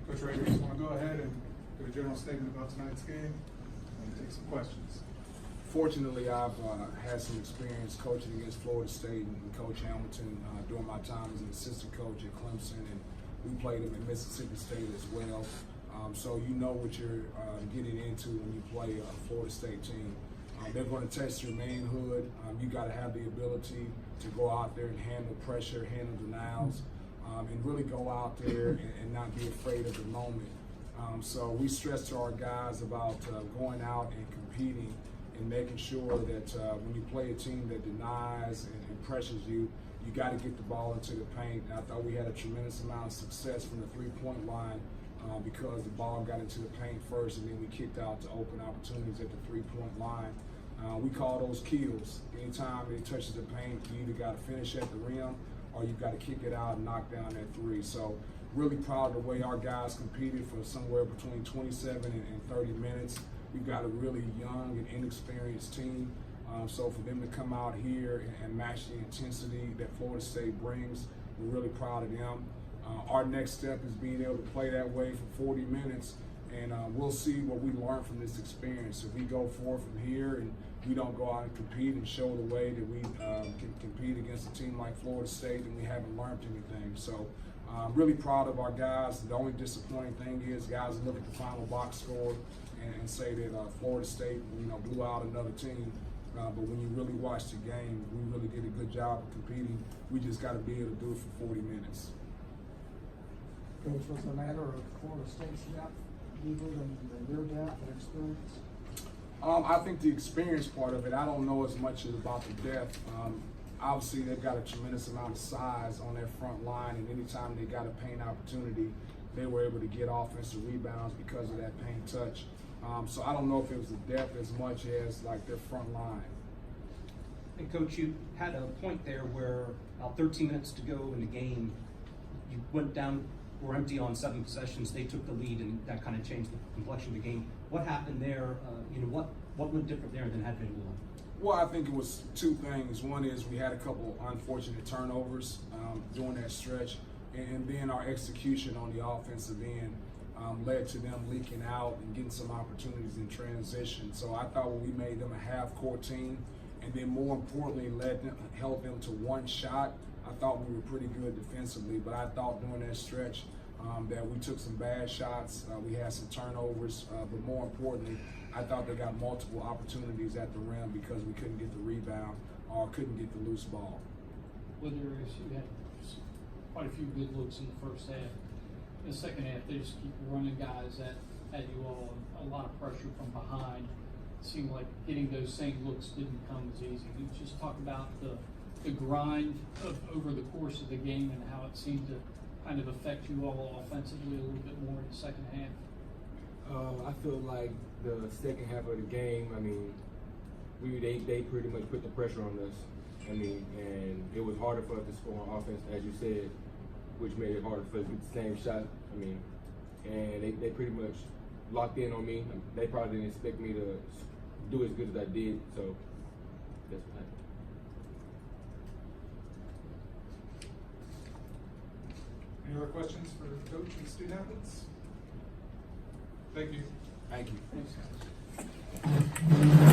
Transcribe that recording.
Coach Ray, you want to go ahead and give a general statement about tonight's game and take some questions? Fortunately, I've had some experience coaching against Florida State and Coach Hamilton during my time as an assistant coach at Clemson, and we played him at Mississippi State as well. So you know what you're getting into when you play a Florida State team. They're going to test your manhood. You got to have the ability to go out there and handle pressure, handle denials, and really go out there and not be afraid of the moment. So we stress to our guys about going out and competing and making sure that when you play a team that denies and pressures you, you got to get the ball into the paint. And I thought we had a tremendous amount of success from the three-point line because the ball got into the paint first, and then we kicked out to open opportunities at the three-point line. We call those kills. Anytime it touches the paint, you either got to finish at the rim or you got to kick it out and knock down that three. So really proud of the way our guys competed for somewhere between 27 and 30 minutes. We've got a really young and inexperienced team. So for them to come out here and match the intensity that Florida State brings, we're really proud of them. Our next step is being able to play that way for 40 minutes, and we'll see what we learn from this experience. If we go forward from here and we don't go out and compete and show the way that we can compete against a team like Florida State, then we haven't learned anything. So I'm really proud of our guys. The only disappointing thing is guys look at the final box score and say that Florida State, blew out another team. But when you really watch the game, we really did a good job of competing. We just got to be able to do it for 40 minutes. Coach, was it a matter of Florida State's depth deeper than your depth and experience? I think the experience part of it, I don't know as much about the depth. Obviously, they've got a tremendous amount of size on their front line, and anytime they got a paint opportunity, they were able to get offensive rebounds because of that paint touch. So I don't know if it was the depth as much as like their front line. And Coach, you had a point there where about 13 minutes to go in the game, you went down, were empty on 7 possessions. They took the lead, and that kind of changed the complexion of the game. What happened there? What went different there than had been going? Well, I think it was two things. One is we had a couple unfortunate turnovers during that stretch, and then our execution on the offensive end led to them leaking out and getting some opportunities in transition. So I thought we made them a half-court team, and then more importantly, held them to one shot. I thought we were pretty good defensively, but I thought during that stretch that we took some bad shots. We had some turnovers, but more importantly, I thought they got multiple opportunities at the rim because we couldn't get the rebound or couldn't get the loose ball. Ledarrius, you had quite a few good looks in the first half. In the second half, they just keep running guys at you all, and a lot of pressure from behind. It seemed like getting those same looks didn't come as easy. Can you just talk about the grind over the course of the game and how it seemed to kind of affect you all offensively a little bit more in the second half? I feel like the second half of the game, they pretty much put the pressure on us. And it was harder for us to score on offense, as you said, which made it harder for us to get the same shot. And they pretty much locked in on me. They probably didn't expect me to do as good as I did, so that's what happened. Any other questions for Coach and student athletes? Thank you. Thank you. Thanks, guys.